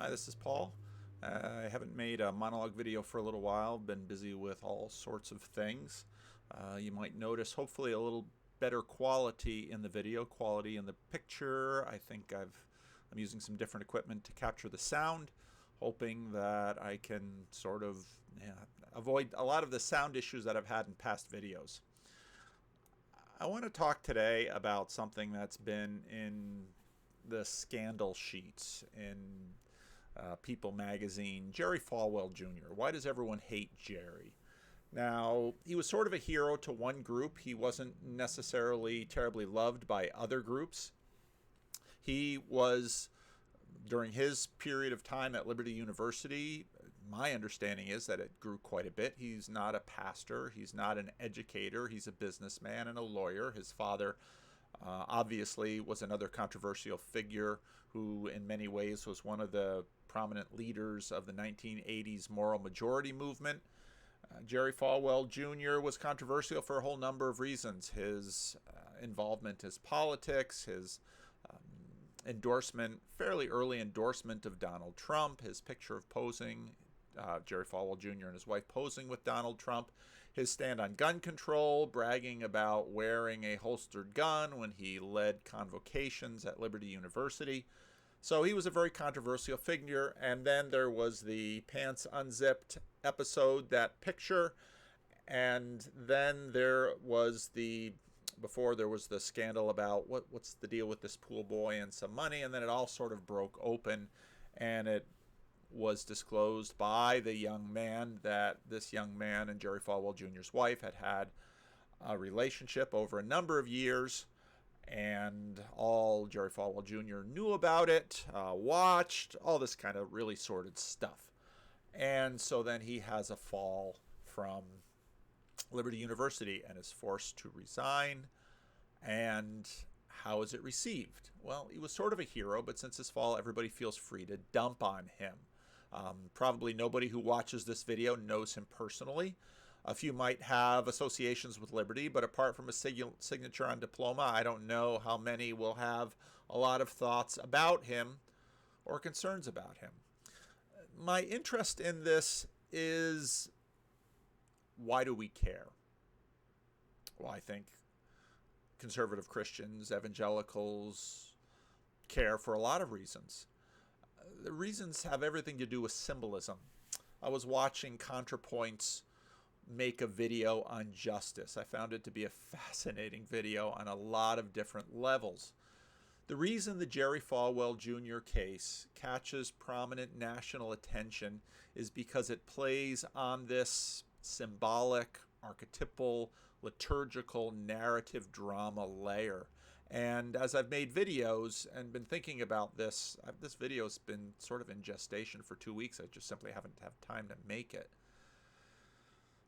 Hi, this is Paul. I haven't made a monologue video for a little while. Been busy with all sorts of things. You might notice hopefully a little better quality in the video, quality in the picture. I think I'm using some different equipment to capture the sound, hoping that I can sort of avoid a lot of the sound issues that I've had in past videos. I want to talk today about something that's been in the scandal sheets in People magazine. Jerry Falwell Jr. Why does everyone hate Jerry? Now, he was sort of a hero to one group. He wasn't necessarily terribly loved by other groups. He was, during his period of time at Liberty University, my understanding is that it grew quite a bit. He's not a pastor. He's not an educator. He's a businessman and a lawyer. His father obviously was another controversial figure who in many ways was one of the prominent leaders of the 1980s moral majority movement. Jerry Falwell Jr. was controversial for a whole number of reasons. His involvement in politics, his endorsement, fairly early endorsement of Donald Trump, his picture of posing, Jerry Falwell Jr. and his wife posing with Donald Trump, his stand on gun control, bragging about wearing a holstered gun when he led convocations at Liberty University. So he was a very controversial figure. And then there was the pants unzipped episode, that picture. And then there was before there was the scandal about what's the deal with this pool boy and some money. And then it all sort of broke open, and it was disclosed by the young man that this young man and Jerry Falwell Jr.'s wife had a relationship over a number of years, and all Jerry Falwell Jr. knew about it, watched, all this kind of really sordid stuff. And so then he has a fall from Liberty University and is forced to resign. And how is it received? Well, he was sort of a hero, but since his fall, everybody feels free to dump on him. Probably nobody who watches this video knows him personally. A few might have associations with Liberty, but apart from a signature on diploma, I don't know how many will have a lot of thoughts about him or concerns about him. My interest in this is, why do we care? Well, I think conservative Christians, evangelicals, care for a lot of reasons. The reasons have everything to do with symbolism. I was watching ContraPoints make a video on justice. I found it to be a fascinating video on a lot of different levels. The reason the Jerry Falwell Jr. case catches prominent national attention is because it plays on this symbolic, archetypal, liturgical, narrative drama layer. And as I've made videos and been thinking about this video's been sort of in gestation for 2 weeks. I just simply haven't had time to make it.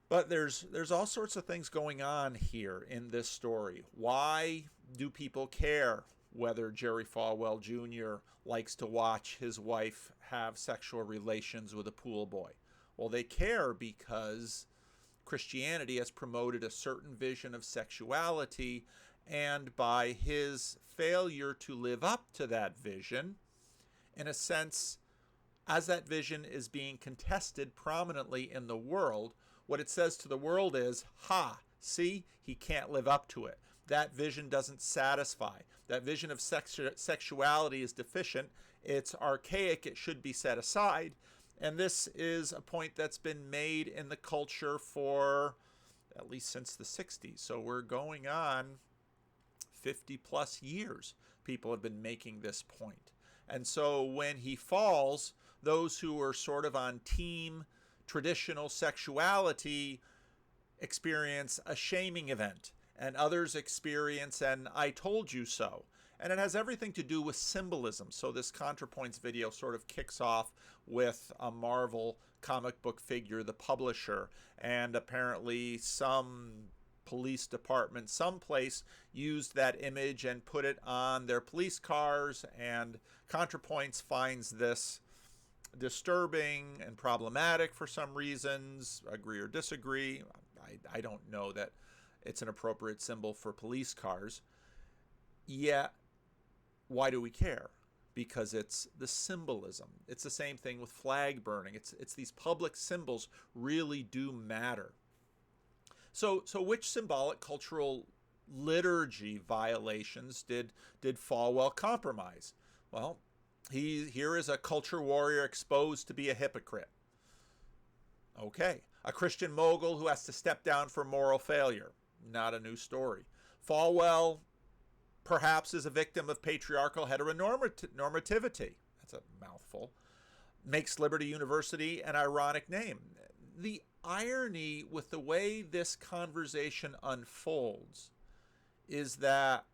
But there's all sorts of things going on here in this story. Why do people care whether Jerry Falwell Jr. likes to watch his wife have sexual relations with a pool boy? Well, they care because Christianity has promoted a certain vision of sexuality, and by his failure to live up to that vision, in a sense, as that vision is being contested prominently in the world, what it says to the world is, see, he can't live up to it. That vision doesn't satisfy. That vision of sexuality is deficient. It's archaic. It should be set aside. And this is a point that's been made in the culture for at least since the 60s. So we're going on 50 plus years. People have been making this point. And so when he falls, those who are sort of on team traditional sexuality experience a shaming event, and others experience an I told you so. And it has everything to do with symbolism. So this ContraPoints video sort of kicks off with a Marvel comic book figure, the publisher, and apparently some police department someplace used that image and put it on their police cars, and ContraPoints finds this disturbing and problematic for some reasons, agree or disagree. I don't know that it's an appropriate symbol for police cars. Yet, why do we care? because it's the symbolism. It's the same thing with flag burning. It's these public symbols really do matter. So which symbolic cultural liturgy violations did Falwell compromise? Well, here is a culture warrior exposed to be a hypocrite. Okay. A Christian mogul who has to step down for moral failure. Not a new story. Falwell perhaps is a victim of patriarchal heteronormativity. That's a mouthful. Makes Liberty University an ironic name. The irony with the way this conversation unfolds is that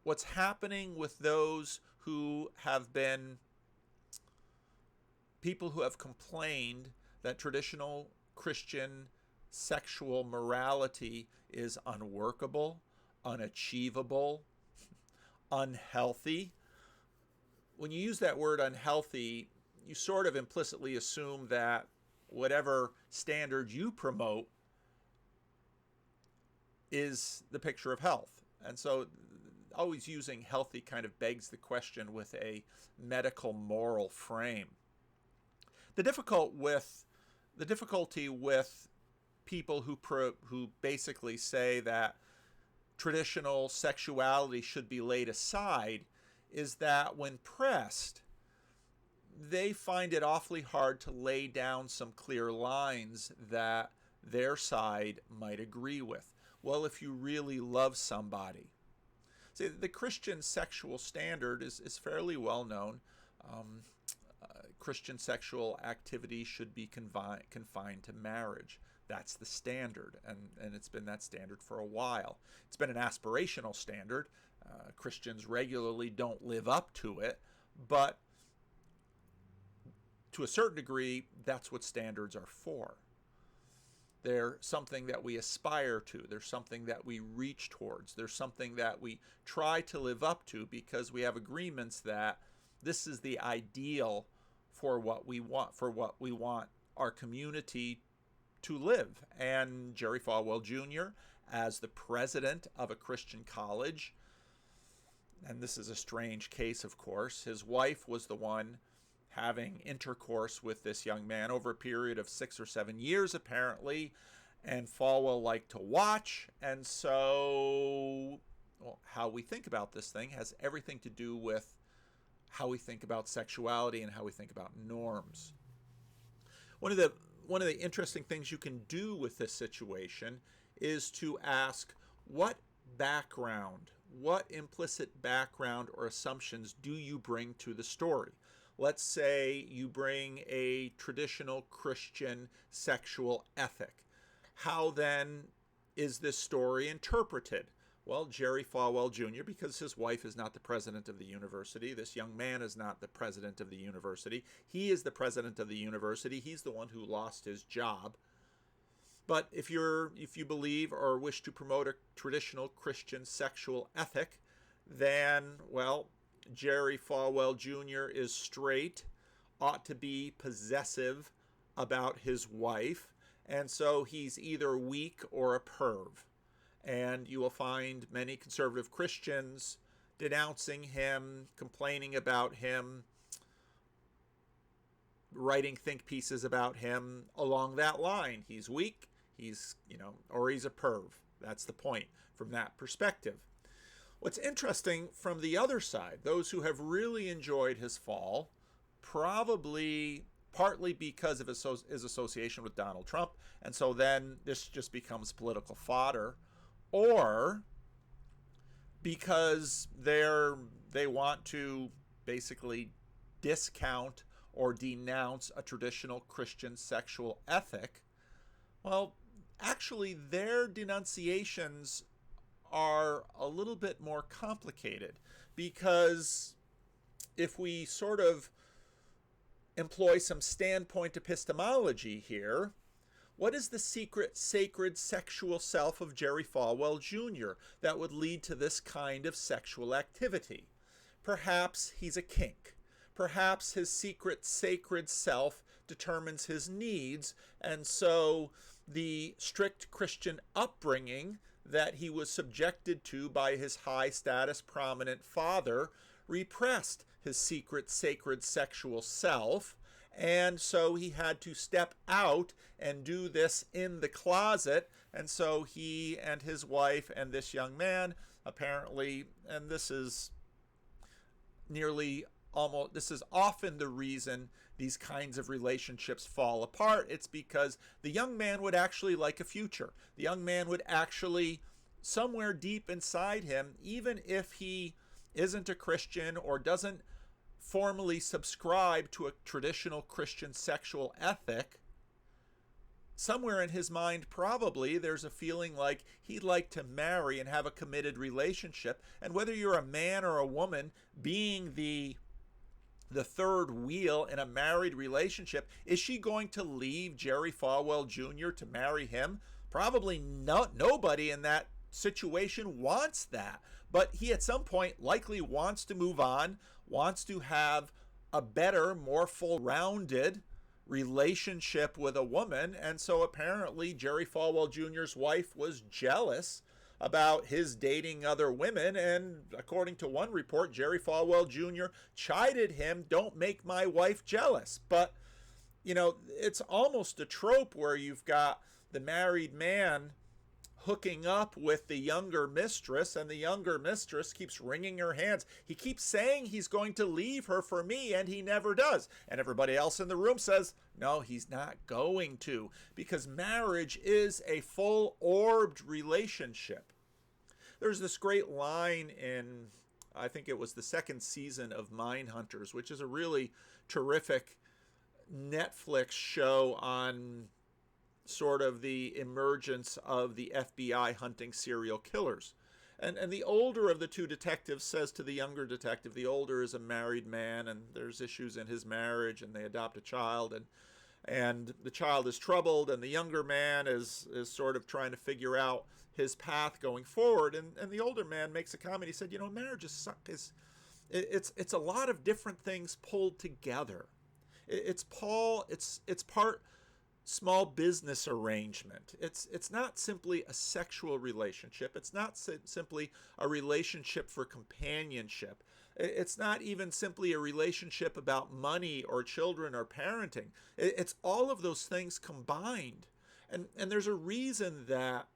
what's happening with those who have been people who have complained that traditional Christian sexual morality is unworkable, unachievable, unhealthy. When you use that word unhealthy, you sort of implicitly assume that whatever standard you promote is the picture of health. And so always using healthy kind of begs the question with a medical moral frame. The difficulty with people who basically say that traditional sexuality should be laid aside is that when pressed, they find it awfully hard to lay down some clear lines that their side might agree with. Well, if you really love somebody. See, the Christian sexual standard is fairly well known. Christian sexual activity should be confined to marriage. That's the standard, and it's been that standard for a while. It's been an aspirational standard. Christians regularly don't live up to it, but to a certain degree, that's what standards are for. They're something that we aspire to. There's something that we reach towards. There's something that we try to live up to because we have agreements that this is the ideal for what we want our community to live. And Jerry Falwell Jr., as the president of a Christian college, and this is a strange case, of course, his wife was the one having intercourse with this young man over a period of 6 or 7 years, apparently, and Falwell liked to watch. And so, how we think about this thing has everything to do with how we think about sexuality and how we think about norms. One of the interesting things you can do with this situation is to ask, what background, what implicit background or assumptions do you bring to the story? Let's say you bring a traditional Christian sexual ethic. How then is this story interpreted? Well, Jerry Falwell Jr., because his wife is not the president of the university, this young man is not the president of the university. He is the president of the university. He's the one who lost his job. But if you believe or wish to promote a traditional Christian sexual ethic, then, well, Jerry Falwell Jr. is straight, ought to be possessive about his wife, and so he's either weak or a perv. And you will find many conservative Christians denouncing him, complaining about him, writing think pieces about him along that line. He's weak, or he's a perv. That's the point from that perspective. What's interesting from the other side, those who have really enjoyed his fall, probably partly because of his association with Donald Trump, and so then this just becomes political fodder, or because they want to basically discount or denounce a traditional Christian sexual ethic. Well, actually, their denunciations are a little bit more complicated, because if we sort of employ some standpoint epistemology here, what is the secret, sacred sexual self of Jerry Falwell Jr. that would lead to this kind of sexual activity? Perhaps he's a kink. Perhaps his secret, sacred self determines his needs, and so the strict Christian upbringing that he was subjected to by his high status, prominent father repressed his secret, sacred sexual self. And so he had to step out and do this in the closet. And so he and his wife and this young man apparently, and this is often the reason these kinds of relationships fall apart. It's because the young man would actually like a future. The young man would actually, somewhere deep inside him, even if he isn't a Christian or doesn't formally subscribe to a traditional Christian sexual ethic, somewhere in his mind probably there's a feeling like he'd like to marry and have a committed relationship. And whether you're a man or a woman, being the third wheel in a married relationship, is she going to leave Jerry Falwell Jr. to marry him? Probably not. Nobody in that situation wants that. But he at some point likely wants to move on, wants to have a better, more full-rounded relationship with a woman. And so apparently Jerry Falwell Jr.'s wife was jealous about his dating other women. And according to one report, Jerry Falwell Jr. chided him, "Don't make my wife jealous." But, you know, it's almost a trope where you've got the married man hooking up with the younger mistress, and the younger mistress keeps wringing her hands. He keeps saying he's going to leave her for me, and he never does. And everybody else in the room says, no, he's not going to, because marriage is a full-orbed relationship. There's this great line in, I think it was the second season of Mindhunters, which is a really terrific Netflix show on sort of the emergence of the FBI hunting serial killers. And the older of the two detectives says to the younger detective, the older is a married man and there's issues in his marriage and they adopt a child and the child is troubled and the younger man is sort of trying to figure out his path going forward. And the older man makes a comment. He said, you know, marriage it's a lot of different things pulled together. It's part small business arrangement. It's not simply a sexual relationship. It's not simply a relationship for companionship. It's not even simply a relationship about money or children or parenting. It's all of those things combined. And there's a reason that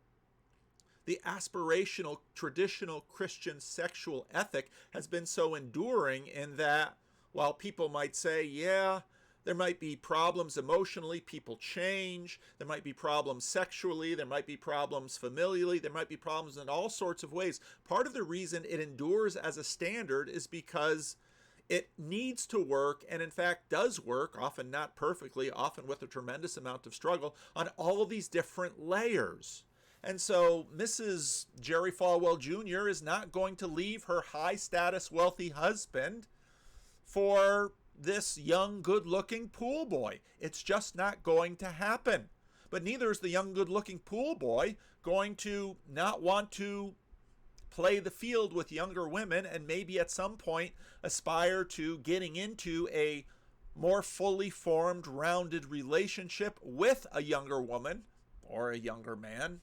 the aspirational, traditional Christian sexual ethic has been so enduring, in that while people might say, yeah, there might be problems emotionally, people change, there might be problems sexually, there might be problems familially, there might be problems in all sorts of ways. Part of the reason it endures as a standard is because it needs to work, and in fact does work, often not perfectly, often with a tremendous amount of struggle, on all of these different layers. And so Mrs. Jerry Falwell Jr. is not going to leave her high-status, wealthy husband for this young, good-looking pool boy. It's just not going to happen. But neither is the young, good-looking pool boy going to not want to play the field with younger women and maybe at some point aspire to getting into a more fully formed, rounded relationship with a younger woman or a younger man.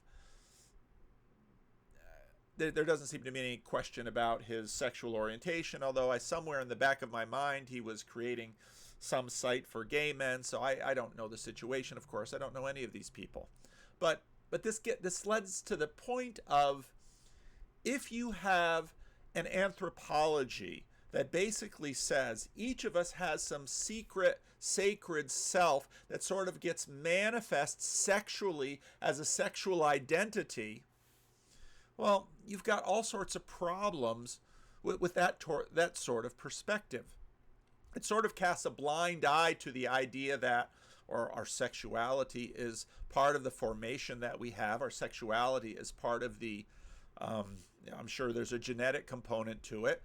There doesn't seem to be any question about his sexual orientation, although somewhere in the back of my mind, he was creating some site for gay men. So I don't know the situation, of course. I don't know any of these people. But this leads to the point of, if you have an anthropology that basically says each of us has some secret, sacred self that sort of gets manifest sexually as a sexual identity, well, you've got all sorts of problems with that sort of perspective. It sort of casts a blind eye to the idea that our sexuality is part of the formation that we have. Our sexuality is part of the, I'm sure there's a genetic component to it.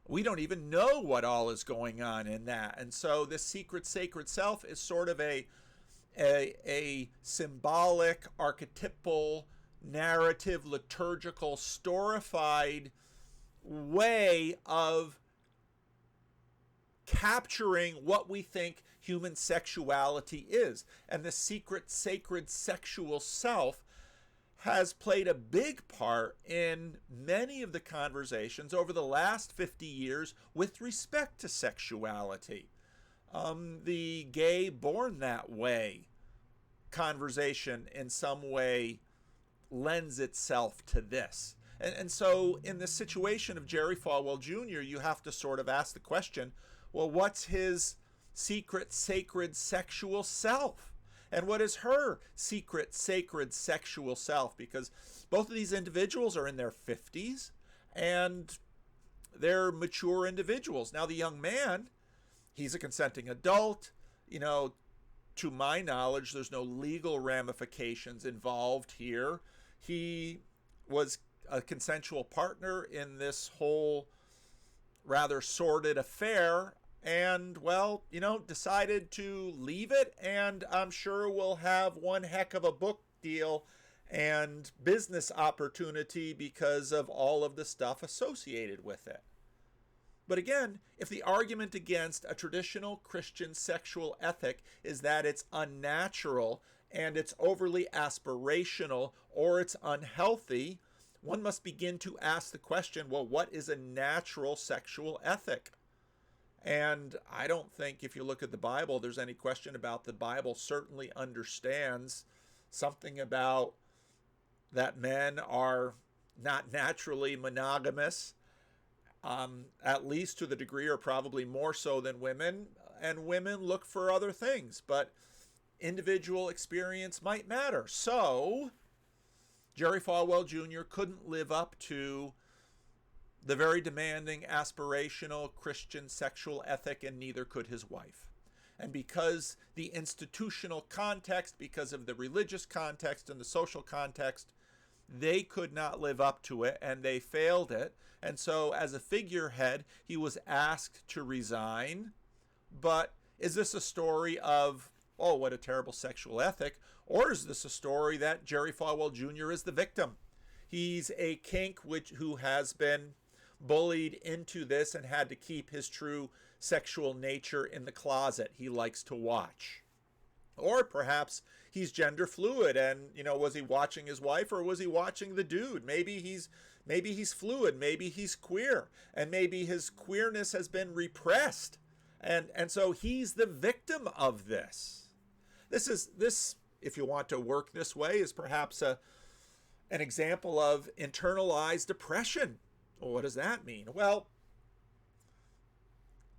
We don't even know what all is going on in that. And so this secret, sacred self is sort of a symbolic, archetypal, narrative, liturgical, storified way of capturing what we think human sexuality is. And the secret, sacred, sexual self has played a big part in many of the conversations over the last 50 years with respect to sexuality. The gay born that way conversation in some way lends itself to this. And so in the situation of Jerry Falwell Jr., you have to sort of ask the question, well, what's his secret, sacred, sexual self? And what is her secret, sacred, sexual self? Because both of these individuals are in their 50s and they're mature individuals. Now, the young man, he's a consenting adult. You know, to my knowledge, there's no legal ramifications involved here. He was a consensual partner in this whole rather sordid affair and, well, you know, decided to leave it, and I'm sure we'll have one heck of a book deal and business opportunity because of all of the stuff associated with it. But again, if the argument against a traditional Christian sexual ethic is that it's unnatural and it's overly aspirational or it's unhealthy, one must begin to ask the question, well, what is a natural sexual ethic? And I don't think if you look at the Bible, there's any question about the Bible certainly understands something about that men are not naturally monogamous, at least to the degree or probably more so than women, and women look for other things, but individual experience might matter. So Jerry Falwell Jr. couldn't live up to the very demanding, aspirational Christian sexual ethic, and neither could his wife. And because the institutional context, because of the religious context and the social context, they could not live up to it, and they failed it. And so as a figurehead, he was asked to resign. But is this a story of, oh, what a terrible sexual ethic? Or is this a story that Jerry Falwell Jr. is the victim? He's a kink who has been bullied into this and had to keep his true sexual nature in the closet. He likes to watch. Or perhaps he's gender fluid and, you know, was he watching his wife or was he watching the dude? Maybe he's fluid, maybe he's queer, and maybe his queerness has been repressed. And so he's the victim of this. This, if you want to work this way, is perhaps an example of internalized oppression. Well, what does that mean? Well,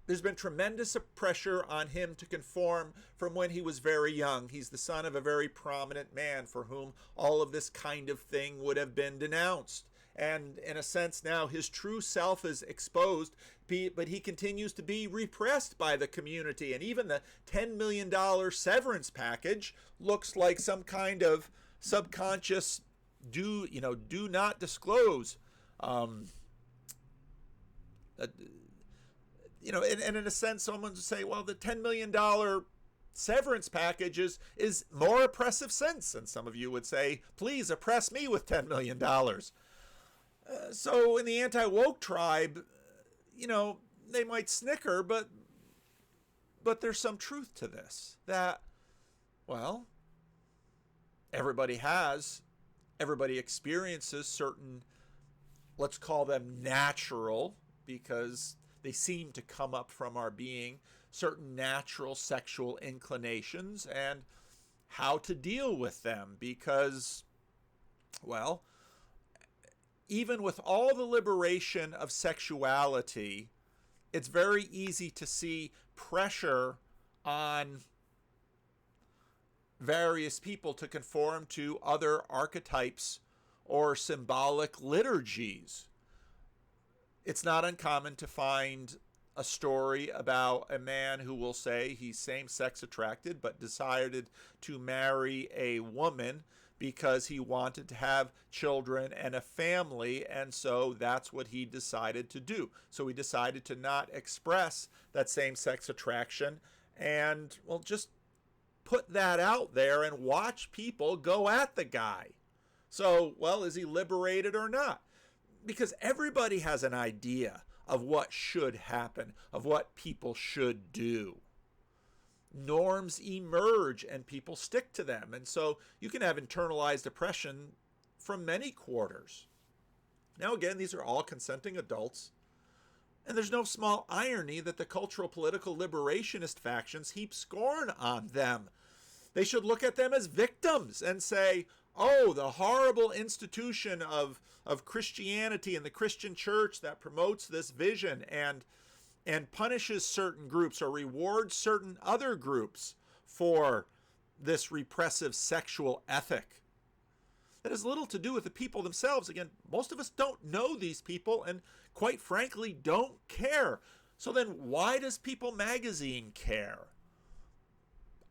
there's been tremendous pressure on him to conform from when he was very young. He's the son of a very prominent man for whom all of this kind of thing would have been denounced. And in a sense now his true self is exposed, but he continues to be repressed by the community. And even the $10 million severance package looks like some kind of subconscious do not disclose. And in a sense, someone would say, well, the $10 million severance package is more oppressive since. And some of you would say, please oppress me with $10 million. So in the anti-woke tribe, they might snicker, but there's some truth to this. That, well, everybody experiences certain, let's call them natural, because they seem to come up from our being, certain natural sexual inclinations and how to deal with them. Because, well, even with all the liberation of sexuality, it's very easy to see pressure on various people to conform to other archetypes or symbolic liturgies. It's not uncommon to find a story about a man who will say he's same-sex attracted but decided to marry a woman because he wanted to have children and a family, and so that's what he decided to do. So he decided to not express that same-sex attraction and, well, just put that out there and watch people go at the guy. So, well, is he liberated or not? Because everybody has an idea of what should happen, of what people should do. Norms emerge and people stick to them. And so you can have internalized oppression from many quarters. Now, again, these are all consenting adults. And there's no small irony that the cultural political liberationist factions heap scorn on them. They should look at them as victims and say, oh, the horrible institution of Christianity and the Christian church that promotes this vision and punishes certain groups or rewards certain other groups for this repressive sexual ethic. That has little to do with the people themselves. Again, most of us don't know these people and quite frankly don't care. So then why does People magazine care?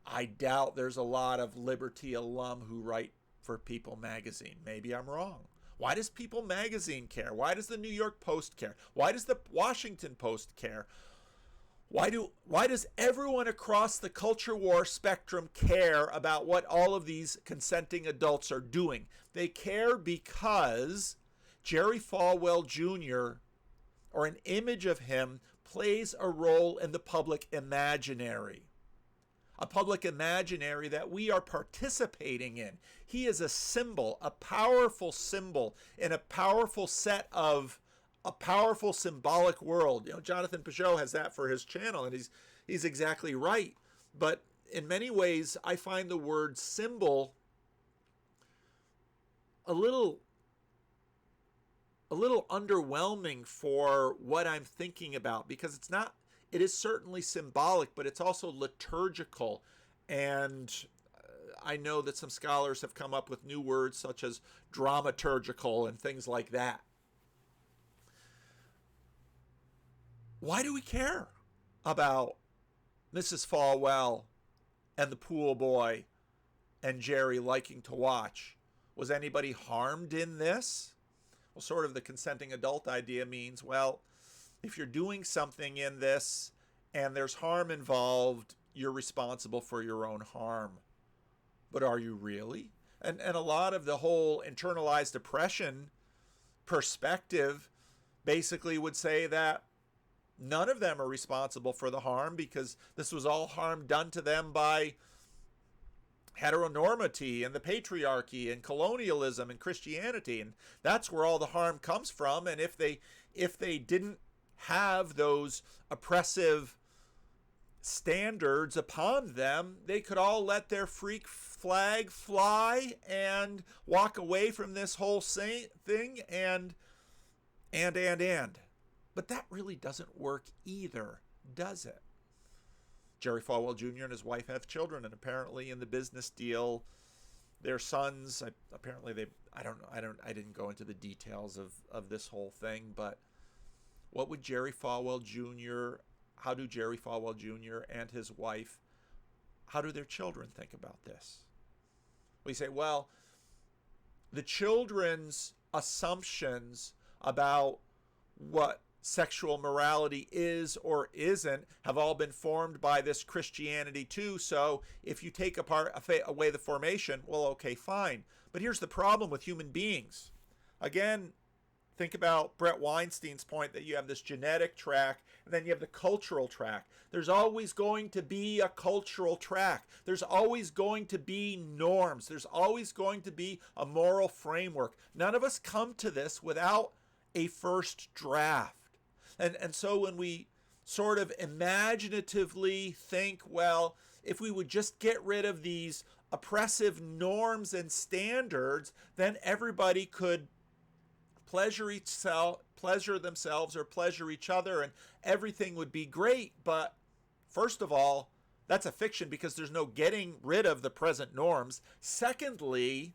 I doubt there's a lot of Liberty alum who write for People magazine. Maybe I'm wrong. Why does People magazine care? Why does the New York Post care? Why does the Washington Post care? Why does everyone across the culture war spectrum care about what all of these consenting adults are doing? They care because Jerry Falwell Jr. or an image of him plays a role in the public imaginary. A public imaginary that we are participating in. He is a symbol, a powerful symbol in a powerful set of a powerful symbolic world. You know, Jonathan Peugeot has that for his channel, and he's exactly right. But in many ways, I find the word symbol a little underwhelming for what I'm thinking about, because it is certainly symbolic, but it's also liturgical. And I know that some scholars have come up with new words such as dramaturgical and things like that. Why do we care about Mrs. Falwell and the pool boy and Jerry liking to watch? Was anybody harmed in this? Well, sort of the consenting adult idea means, well, if you're doing something in this and there's harm involved, you're responsible for your own harm. But are you really? And a lot of the whole internalized oppression perspective basically would say that none of them are responsible for the harm because this was all harm done to them by heteronormity and the patriarchy and colonialism and Christianity, and that's where all the harm comes from. And if they didn't have those oppressive standards upon them, they could all let their freak flag fly and walk away from this whole thing and. But that really doesn't work either, does it? Jerry Falwell Jr. and his wife have children, and apparently in the business deal, their sons, I didn't go into the details of this whole thing, but what would Jerry Falwell Jr., how do Jerry Falwell Jr. and his wife, how do their children think about this? We say, well, the children's assumptions about what sexual morality is or isn't have all been formed by this Christianity too. So if you take away the formation, well, okay, fine. But here's the problem with human beings. Again, think about Brett Weinstein's point that you have this genetic track and then you have the cultural track. There's always going to be a cultural track. There's always going to be norms. There's always going to be a moral framework. None of us come to this without a first draft. And so when we sort of imaginatively think, well, if we would just get rid of these oppressive norms and standards, then everybody could pleasure themselves or pleasure each other and everything would be great. But first of all, that's a fiction because there's no getting rid of the present norms. Secondly,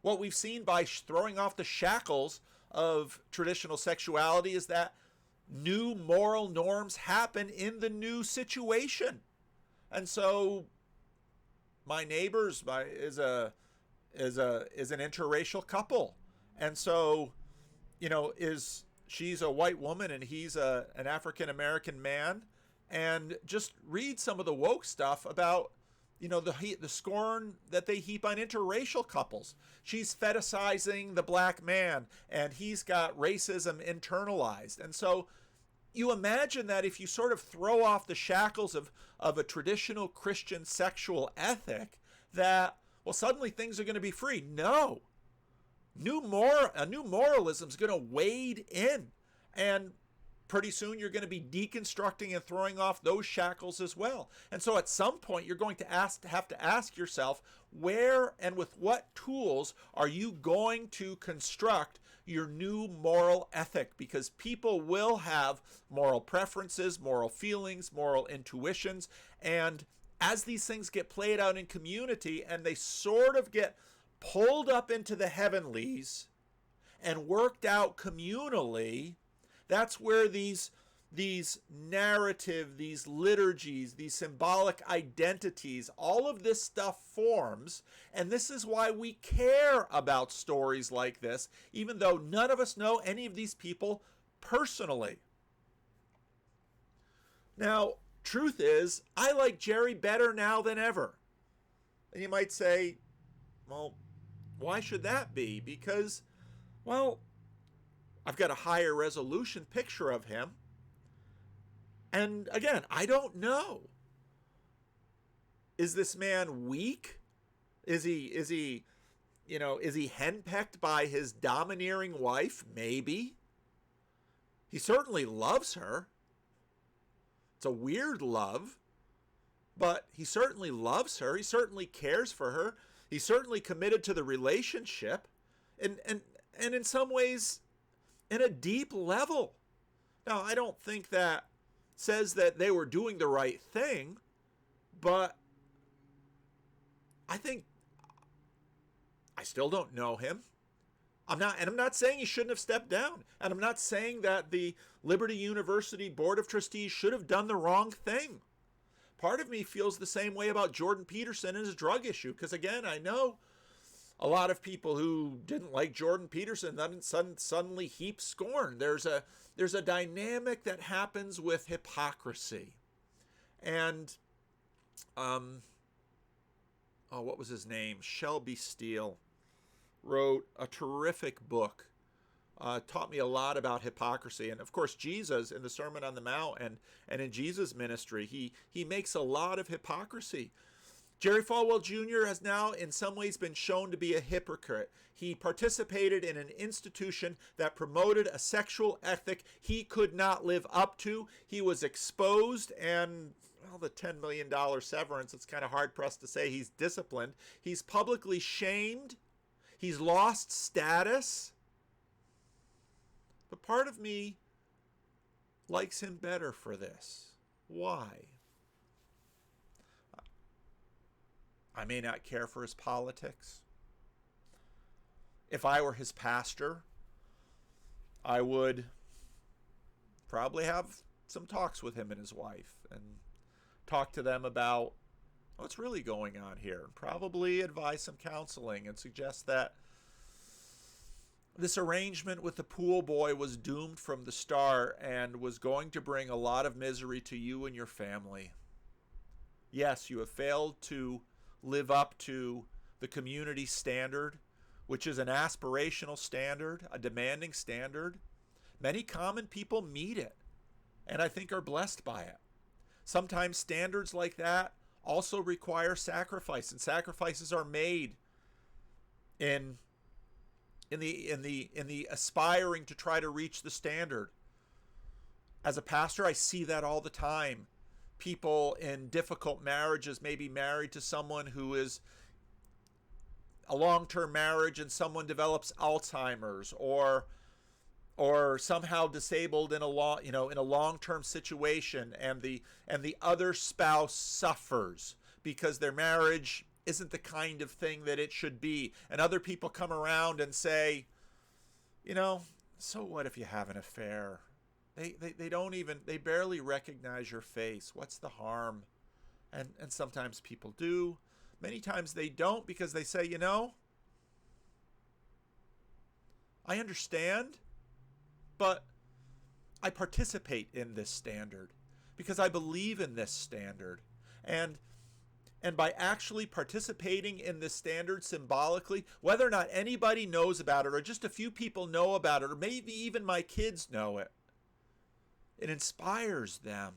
what we've seen by throwing off the shackles of traditional sexuality is that new moral norms happen in the new situation. And so my neighbors is an interracial couple. And so, she's a white woman and he's an African-American man, and just read some of the woke stuff about, the scorn that they heap on interracial couples. She's fetishizing the black man and he's got racism internalized. And so you imagine that if you sort of throw off the shackles of a traditional Christian sexual ethic, that, well, suddenly things are going to be free. No. A new moralism is going to wade in, and pretty soon you're going to be deconstructing and throwing off those shackles as well. And so at some point you're going to have to ask yourself, where and with what tools are you going to construct your new moral ethic? Because people will have moral preferences, moral feelings, moral intuitions, and as these things get played out in community and they sort of get pulled up into the heavenlies and worked out communally, that's where these narrative, these liturgies, these symbolic identities, all of this stuff forms. And this is why we care about stories like this, even though none of us know any of these people personally. Now, truth is, I like Jerry better now than ever. And you might say, well, why should that be? Because, well, I've got a higher resolution picture of him. And again, I don't know. Is this man weak? Is he henpecked by his domineering wife? Maybe. He certainly loves her. It's a weird love, but he certainly loves her. He certainly cares for her. He's certainly committed to the relationship. And in some ways, in a deep level. Now, I don't think that says that they were doing the right thing, but I think I still don't know him. I'm not saying he shouldn't have stepped down, and I'm not saying that the Liberty University Board of Trustees should have done the wrong thing. Part of me feels the same way about Jordan Peterson and his drug issue, because again, I know a lot of people who didn't like Jordan Peterson then suddenly heap scorn. There's a dynamic that happens with hypocrisy. And what was his name? Shelby Steele wrote a terrific book. Taught me a lot about hypocrisy. And of course, Jesus in the Sermon on the Mount and in Jesus' ministry, he makes a lot of hypocrisy. Jerry Falwell Jr. has now in some ways been shown to be a hypocrite. He participated in an institution that promoted a sexual ethic he could not live up to. He was exposed, and well, the $10 million severance, it's kind of hard pressed to say he's disciplined. He's publicly shamed. He's lost status. But part of me likes him better for this. Why? I may not care for his politics. If I were his pastor, I would probably have some talks with him and his wife and talk to them about what's really going on here, and probably advise some counseling and suggest that this arrangement with the pool boy was doomed from the start and was going to bring a lot of misery to you and your family. Yes, you have failed to live up to the community standard, which is an aspirational standard, a demanding standard. Many common people meet it, and I think are blessed by it. Sometimes standards like that also require sacrifice, and sacrifices are made in the aspiring to try to reach the standard. As a pastor, I see that all the time. People in difficult marriages may be married to someone who is a long-term marriage and someone develops Alzheimer's or somehow disabled in a long-term situation, and the other spouse suffers because their marriage isn't the kind of thing that it should be. And other people come around and say, so what if you have an affair? They barely recognize your face. What's the harm? And sometimes people do. Many times they don't, because they say, I understand, but I participate in this standard because I believe in this standard. And by actually participating in this standard symbolically, whether or not anybody knows about it or just a few people know about it, or maybe even my kids know it, it inspires them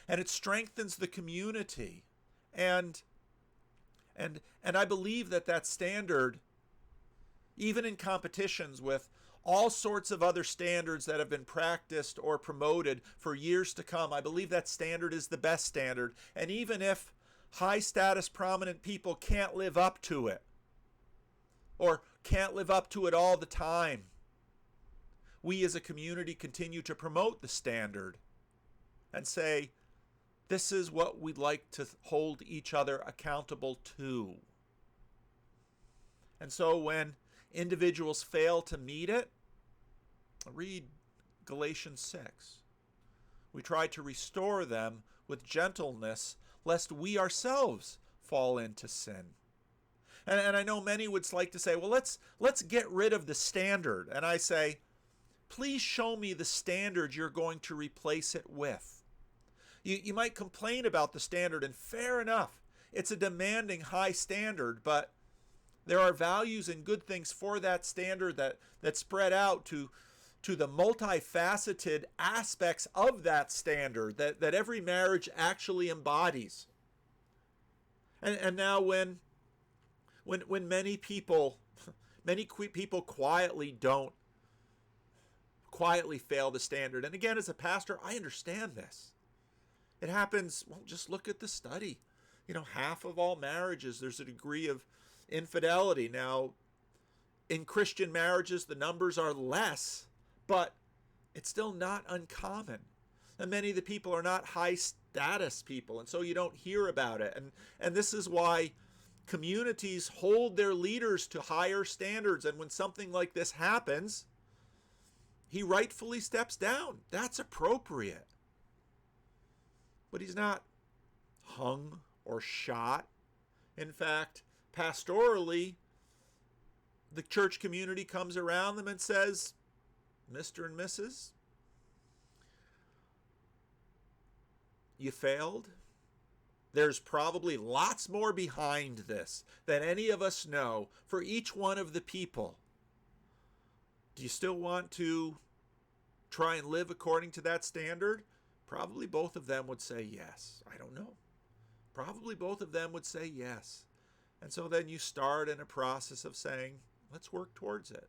and it strengthens the community. And I believe that standard, even in competitions with all sorts of other standards that have been practiced or promoted for years to come. I believe that standard is the best standard. And even if high status prominent people can't live up to it, or can't live up to it all the time, we as a community continue to promote the standard and say, this is what we'd like to hold each other accountable to. And so when individuals fail to meet it, read Galatians 6. We try to restore them with gentleness, lest we ourselves fall into sin. And I know many would like to say, well, let's get rid of the standard. And I say, please show me the standard you're going to replace it with. You might complain about the standard, and fair enough. It's a demanding high standard, but there are values and good things for that standard that spread out to the multifaceted aspects of that standard that every marriage actually embodies. And now when many people quietly fail the standard, and again, as a pastor, I understand this. It happens, well, just look at the study. Half of all marriages, there's a degree of infidelity. Now, in Christian marriages, the numbers are less, but it's still not uncommon. And many of the people are not high status people, and so you don't hear about it. And this is why communities hold their leaders to higher standards. And when something like this happens, he rightfully steps down. That's appropriate. But he's not hung or shot. In fact, pastorally, the church community comes around them and says, Mr. and Mrs., you failed. There's probably lots more behind this than any of us know for each one of the people. Do you still want to try and live according to that standard? Probably both of them would say yes. I don't know. Probably both of them would say yes. And so then you start in a process of saying, let's work towards it.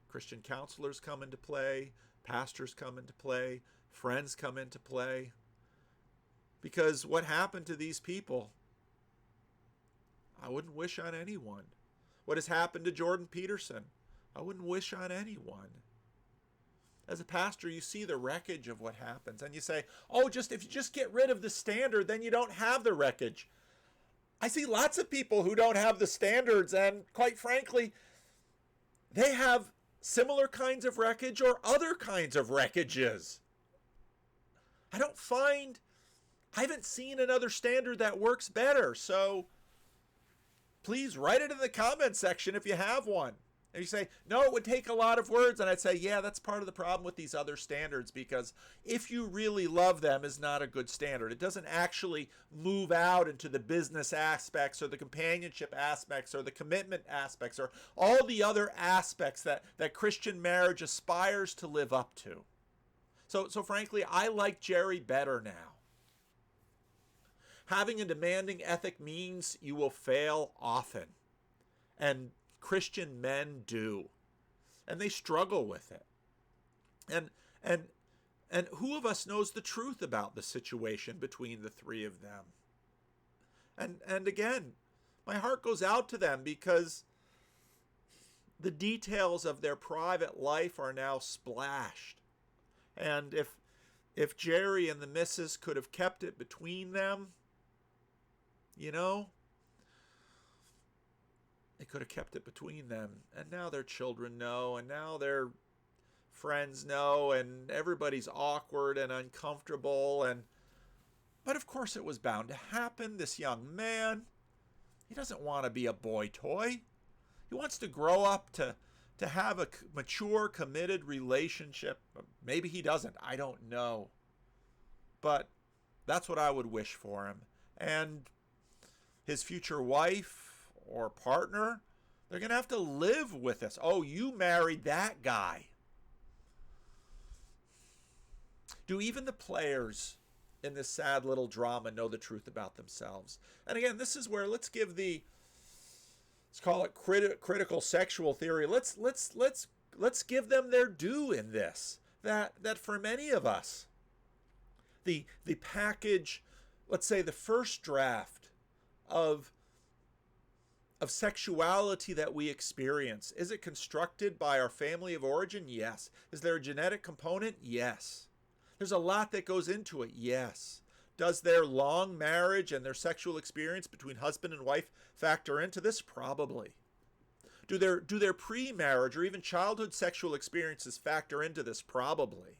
Christian counselors come into play, pastors come into play, friends come into play. Because what happened to these people, I wouldn't wish on anyone. What has happened to Jordan Peterson, I wouldn't wish on anyone. As a pastor, you see the wreckage of what happens, and you say, oh, if you just get rid of the standard, then you don't have the wreckage. I see lots of people who don't have the standards, and quite frankly, they have similar kinds of wreckage or other kinds of wreckages. I haven't seen another standard that works better, so please write it in the comment section if you have one. And you say, no, it would take a lot of words. And I'd say, yeah, that's part of the problem with these other standards, because if you really love them is not a good standard. It doesn't actually move out into the business aspects or the companionship aspects or the commitment aspects or all the other aspects that Christian marriage aspires to live up to. So frankly, I like Jerry better now. Having a demanding ethic means you will fail often. And Christian men do, and they struggle with it. And who of us knows the truth about the situation between the three of them? And again, my heart goes out to them because the details of their private life are now splashed. And if Jerry and the missus could have kept it between them, they could have kept it between them. And now their children know, and now their friends know, and everybody's awkward and uncomfortable. But of course it was bound to happen. This young man, he doesn't want to be a boy toy. He wants to grow up to have a mature, committed relationship. Maybe he doesn't. I don't know. But that's what I would wish for him. And his future wife or partner, they're going to have to live with this. Oh, you married that guy. Do even the players in this sad little drama know the truth about themselves? And again, this is where let's give the let's call it critical sexual theory. Let's give them their due in this. That for many of us, the package, let's say the first draft of sexuality that we experience, is it constructed by our family of origin? Yes. Is there a genetic component? Yes. There's a lot that goes into it. Yes. Does their long marriage and their sexual experience between husband and wife factor into this? Probably. Do their pre-marriage or even childhood sexual experiences factor into this? Probably.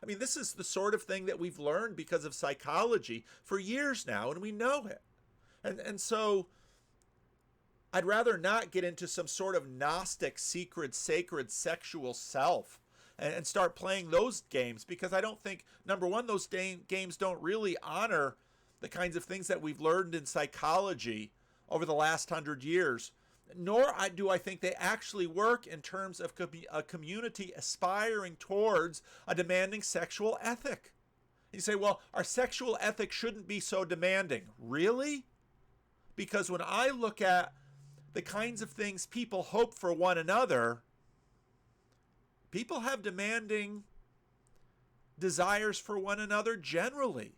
I mean, this is the sort of thing that we've learned because of psychology for years now, and we know it. And so I'd rather not get into some sort of Gnostic, secret, sacred, sexual self and start playing those games, because I don't think, number one, those games don't really honor the kinds of things that we've learned in psychology over the last 100 years, nor do I think they actually work in terms of a community aspiring towards a demanding sexual ethic. You say, well, our sexual ethic shouldn't be so demanding. Really? Because when I look at the kinds of things people hope for one another, people have demanding desires for one another generally.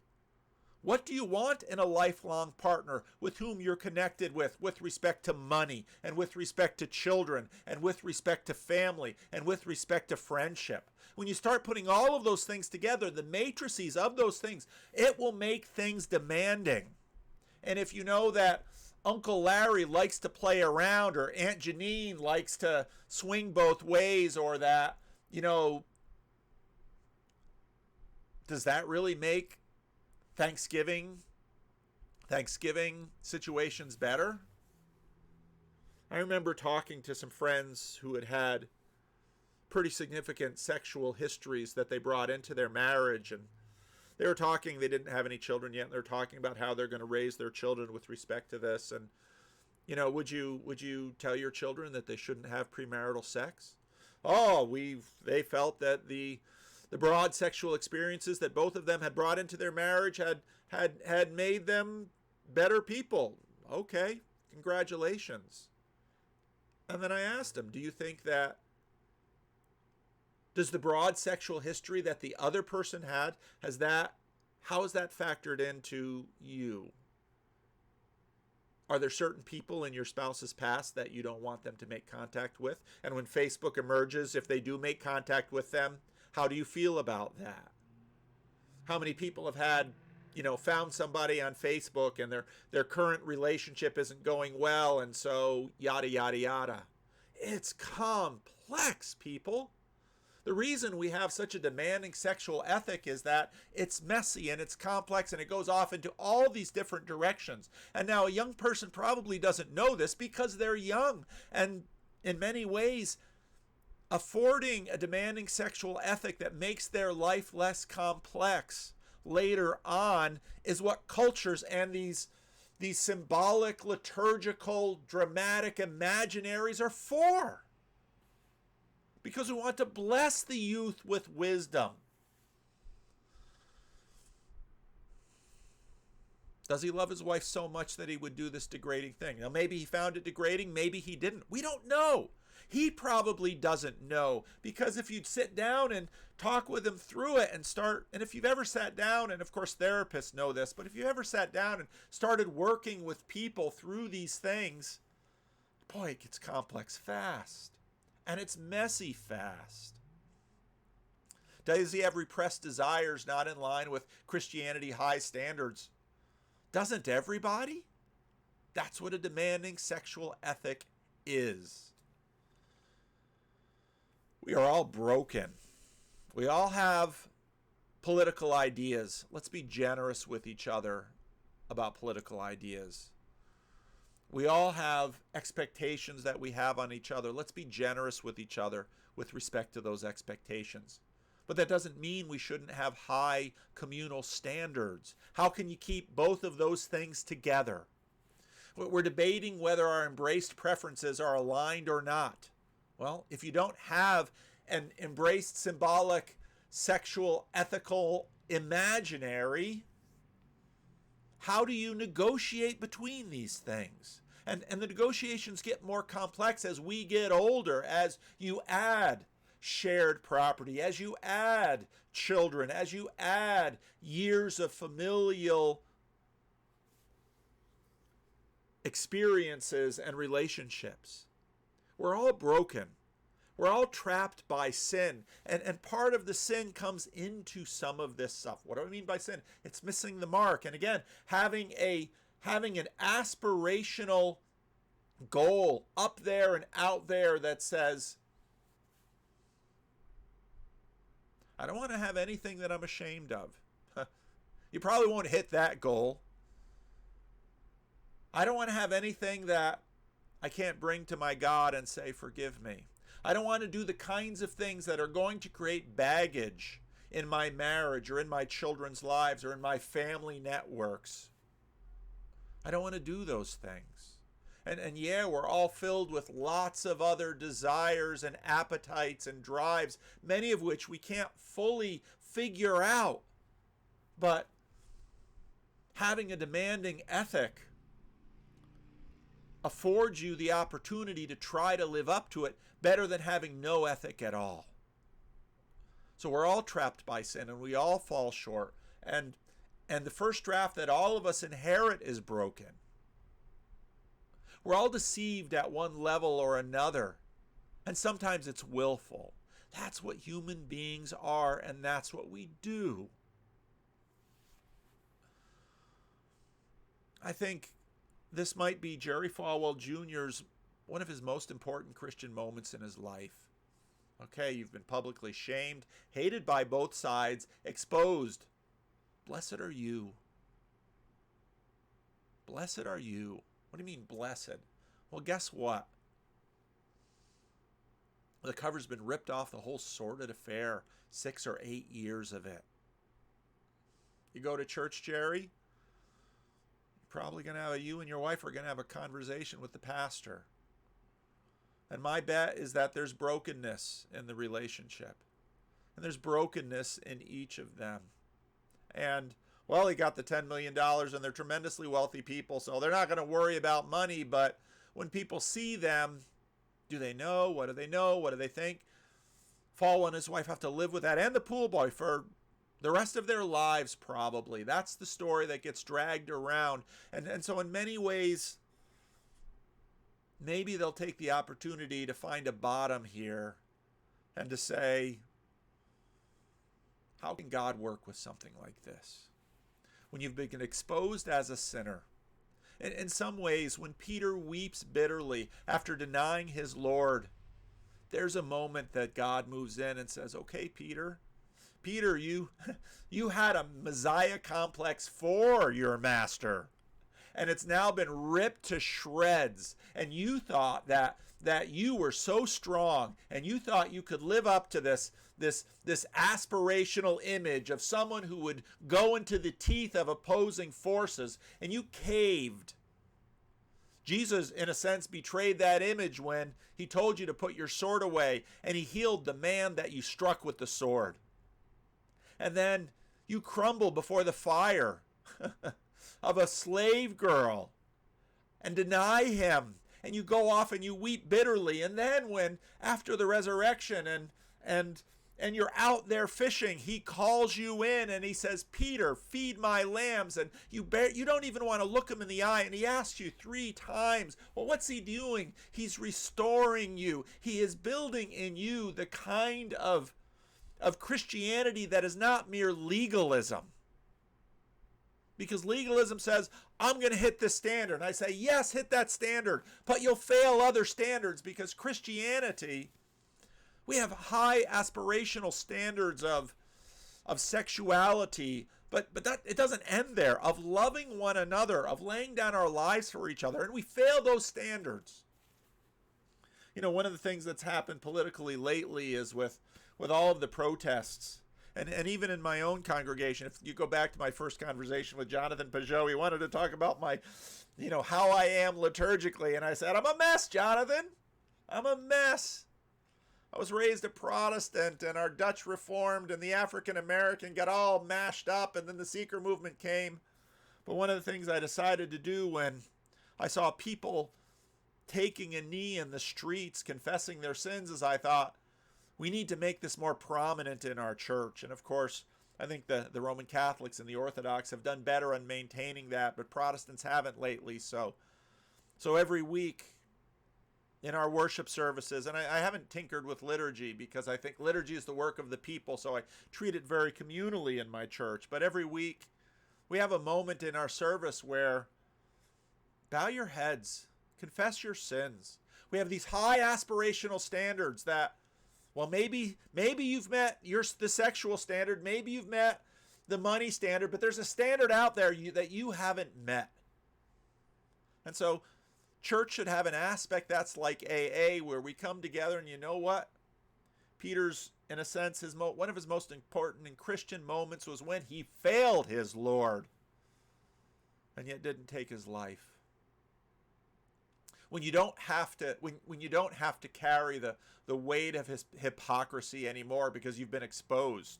What do you want in a lifelong partner with whom you're connected with respect to money, and with respect to children, and with respect to family, and with respect to friendship? When you start putting all of those things together, the matrices of those things, it will make things demanding. And if you know that Uncle Larry likes to play around, or Aunt Janine likes to swing both ways, or that, does that really make Thanksgiving situations better? I remember talking to some friends who had pretty significant sexual histories that they brought into their marriage, and they were talking, they didn't have any children yet, and they're talking about how they're going to raise their children with respect to this. And, would you tell your children that they shouldn't have premarital sex? Oh, they felt that the broad sexual experiences that both of them had brought into their marriage had made them better people. Okay, congratulations. And then I asked him, do you think that, does the broad sexual history that the other person had, how has that factored into you? Are there certain people in your spouse's past that you don't want them to make contact with? And when Facebook emerges, if they do make contact with them, how do you feel about that? How many people have had, found somebody on Facebook and their current relationship isn't going well, and so yada, yada, yada. It's complex, people. The reason we have such a demanding sexual ethic is that it's messy and it's complex, and it goes off into all these different directions. And now a young person probably doesn't know this because they're young, and in many ways affording a demanding sexual ethic that makes their life less complex later on is what cultures and these symbolic, liturgical, dramatic imaginaries are for. Because we want to bless the youth with wisdom. Does he love his wife so much that he would do this degrading thing? Now, maybe he found it degrading, maybe he didn't. We don't know. He probably doesn't know, because if you'd sit down and talk with him through it and if you've ever sat down, and of course therapists know this, but if you ever sat down and started working with people through these things, boy, it gets complex fast. And it's messy fast. Does he have repressed desires not in line with Christianity high standards? Doesn't everybody? That's what a demanding sexual ethic is. We are all broken. We all have political ideas. Let's be generous with each other about political ideas. We all have expectations that we have on each other. Let's be generous with each other with respect to those expectations. But that doesn't mean we shouldn't have high communal standards. How can you keep both of those things together? We're debating whether our embraced preferences are aligned or not. Well, if you don't have an embraced symbolic, sexual, ethical imaginary, how do you negotiate between these things? And the negotiations get more complex as we get older, as you add shared property, as you add children, as you add years of familial experiences and relationships. We're all broken. We're all trapped by sin. And part of the sin comes into some of this stuff. What do I mean by sin? It's missing the mark. And again, having an aspirational goal up there and out there that says, I don't want to have anything that I'm ashamed of. You probably won't hit that goal. I don't want to have anything that I can't bring to my God and say, forgive me. I don't want to do the kinds of things that are going to create baggage in my marriage or in my children's lives or in my family networks. I don't want to do those things. And yeah, we're all filled with lots of other desires and appetites and drives, many of which we can't fully figure out. But having a demanding ethic affords you the opportunity to try to live up to it better than having no ethic at all. So we're all trapped by sin and we all fall short. And the first draft that all of us inherit is broken. We're all deceived at one level or another. And sometimes it's willful. That's what human beings are, and that's what we do. I think this might be Jerry Falwell Jr.'s one of his most important Christian moments in his life. Okay, you've been publicly shamed, hated by both sides, exposed. Blessed are you. Blessed are you. What do you mean, blessed? Well, guess what? The cover's been ripped off, the whole sordid affair, 6 or 8 years of it. You go to church, Jerry? Probably going to have you and your wife are going to have a conversation with the pastor. And my bet is that there's brokenness in the relationship. And there's brokenness in each of them. And, well, he got the $10 million and they're tremendously wealthy people, so they're not going to worry about money. But when people see them, do they know? What do they know? What do they think? Falwell and his wife have to live with that, and the pool boy for the rest of their lives, probably. That's the story that gets dragged around. And so in many ways, maybe they'll take the opportunity to find a bottom here and to say, how can God work with something like this? When you've been exposed as a sinner. In some ways, when Peter weeps bitterly after denying his Lord, there's a moment that God moves in and says, okay, Peter, you had a Messiah complex for your master, and it's now been ripped to shreds, and you thought that you were so strong, and you thought you could live up to this aspirational image of someone who would go into the teeth of opposing forces, and you caved. Jesus, in a sense, betrayed that image when he told you to put your sword away, and he healed the man that you struck with the sword. And then you crumble before the fire of a slave girl and deny him, and you go off and you weep bitterly. And then when, after the resurrection and you're out there fishing, he calls you in and he says, Peter, feed my lambs. And you don't even want to look him in the eye. And he asks you 3 times, well, what's he doing? He's restoring you. He is building in you the kind of Christianity that is not mere legalism. Because legalism says, I'm going to hit this standard. And I say, yes, hit that standard, but you'll fail other standards, because Christianity, we have high aspirational standards of sexuality, but that it doesn't end there, of loving one another, of laying down our lives for each other, and we fail those standards. You know, one of the things that's happened politically lately is with all of the protests, and even in my own congregation, if you go back to my first conversation with Jonathan Peugeot, he wanted to talk about my, how I am liturgically, and I said, I'm a mess, Jonathan. I'm a mess. I was raised a Protestant, and our Dutch Reformed and the African American got all mashed up, and then the seeker movement came. But one of the things I decided to do when I saw people taking a knee in the streets, confessing their sins, as I thought, we need to make this more prominent in our church. And of course, I think the Roman Catholics and the Orthodox have done better on maintaining that, but Protestants haven't lately. So every week in our worship services, and I haven't tinkered with liturgy because I think liturgy is the work of the people, so I treat it very communally in my church. But every week we have a moment in our service where bow your heads, confess your sins. We have these high aspirational standards that, well, maybe you've met the sexual standard, maybe you've met the money standard, but there's a standard out there that you haven't met. And so church should have an aspect that's like AA, where we come together, and you know what? Peter's, in a sense, one of his most important and Christian moments was when he failed his Lord and yet didn't take his life. When you don't have to, when you don't have to carry the weight of his hypocrisy anymore because you've been exposed.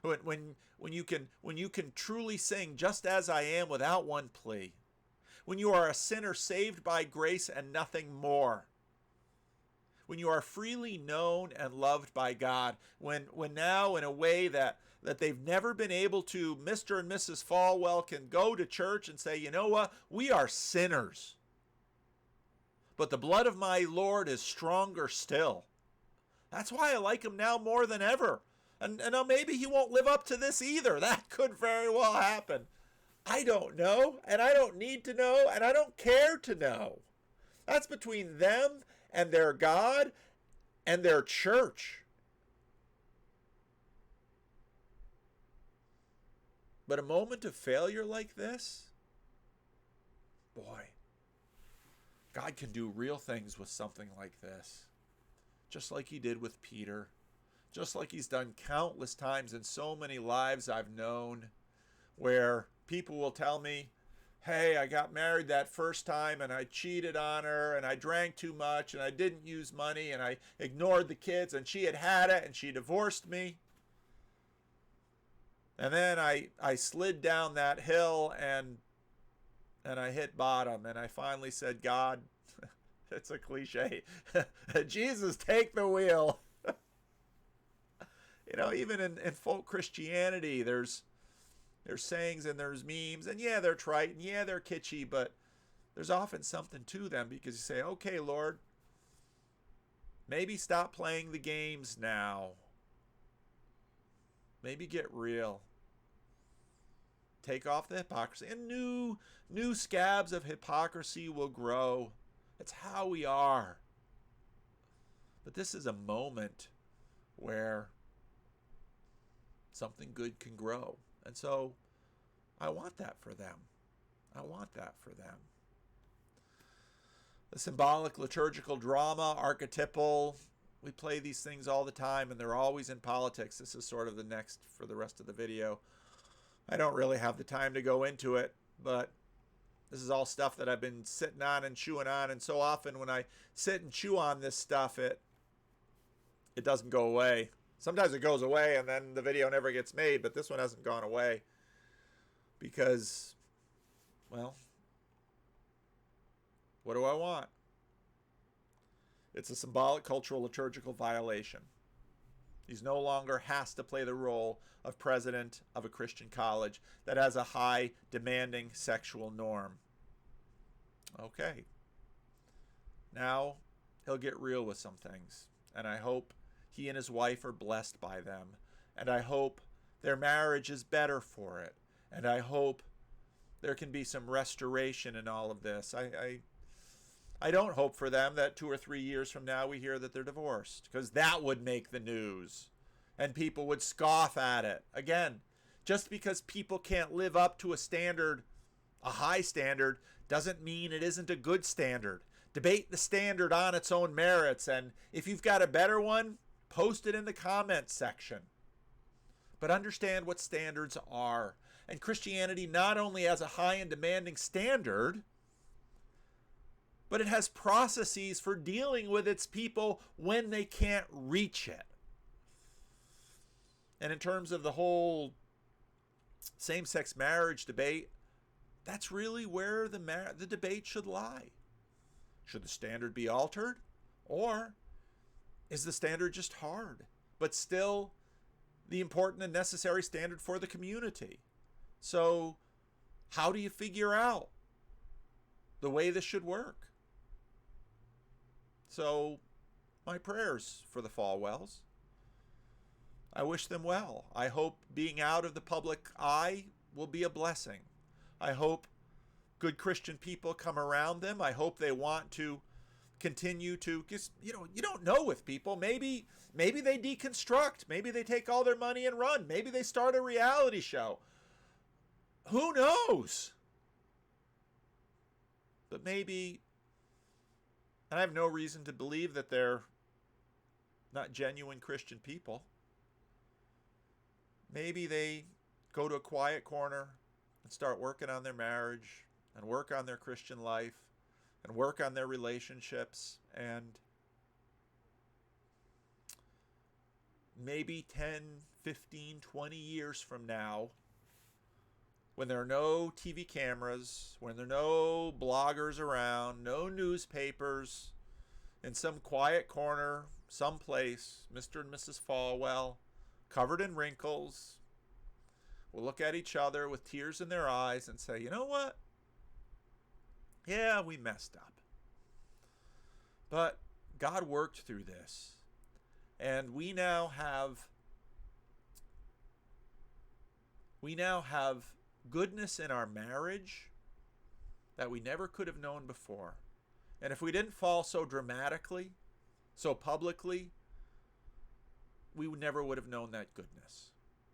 When you can truly sing just as I am without one plea. When you are a sinner saved by grace and nothing more. When you are freely known and loved by God. When now, in a way that they've never been able to, Mr. and Mrs. Falwell can go to church and say, you know what? We are sinners. But the blood of my Lord is stronger still. That's why I like him now more than ever. And maybe he won't live up to this either. That could very well happen. I don't know, and I don't need to know, and I don't care to know. That's between them and their God and their church. But a moment of failure like this, boy, God can do real things with something like this. Just like he did with Peter. Just like he's done countless times in so many lives I've known, where people will tell me, hey, I got married that first time and I cheated on her and I drank too much and I didn't use money and I ignored the kids and she had it and she divorced me. And then I slid down that hill and I hit bottom and I finally said, God, it's a cliche, Jesus, take the wheel. You know, even in folk Christianity, there's sayings and there's memes, and yeah, they're trite, and yeah, they're kitschy, but there's often something to them, because you say, okay, Lord, maybe stop playing the games now. Maybe get real. Take off the hypocrisy, and new scabs of hypocrisy will grow. It's how we are. But this is a moment where something good can grow. And so I want that for them. I want that for them. The symbolic liturgical drama, archetypal, we play these things all the time, and they're always in politics. This is sort of the next for the rest of the video. I don't really have the time to go into it, but this is all stuff that I've been sitting on and chewing on, and so often when I sit and chew on this stuff, it doesn't go away. Sometimes it goes away and then the video never gets made, but this one hasn't gone away because, well, what do I want? It's a symbolic, cultural, liturgical violation. He's no longer has to play the role of president of a Christian college that has a high, demanding sexual norm. Okay. Now he'll get real with some things, and I hope he and his wife are blessed by them. And I hope their marriage is better for it. And I hope there can be some restoration in all of this. I don't hope for them that 2 or 3 years from now we hear that they're divorced, because that would make the news. And people would scoff at it. Again, just because people can't live up to a standard, a high standard, doesn't mean it isn't a good standard. Debate the standard on its own merits. And if you've got a better one, post it in the comments section. But understand what standards are. And Christianity not only has a high and demanding standard, but it has processes for dealing with its people when they can't reach it. And in terms of the whole same-sex marriage debate, that's really where the debate should lie. Should the standard be altered? Or is the standard just hard, but still the important and necessary standard for the community? So how do you figure out the way this should work? So my prayers for the Falwells. I wish them well. I hope being out of the public eye will be a blessing. I hope good Christian people come around them. I hope they want to continue to, because you don't know with people. Maybe they deconstruct. Maybe they take all their money and run. Maybe they start a reality show. Who knows? But maybe, and I have no reason to believe that they're not genuine Christian people. Maybe they go to a quiet corner and start working on their marriage and work on their Christian life and work on their relationships, and maybe 10, 15, 20 years from now, when there are no TV cameras, when there are no bloggers around, no newspapers, in some quiet corner, someplace, Mr. and Mrs. Falwell, covered in wrinkles, will look at each other with tears in their eyes and say, you know what? Yeah, we messed up. But God worked through this. And we now have goodness in our marriage that we never could have known before. And if we didn't fall so dramatically, so publicly, we never would have known that goodness.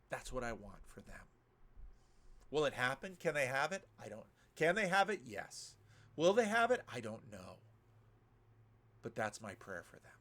That's what I want for them. Will it happen? Can they have it? Can they have it? Yes. Will they have it? I don't know. But that's my prayer for them.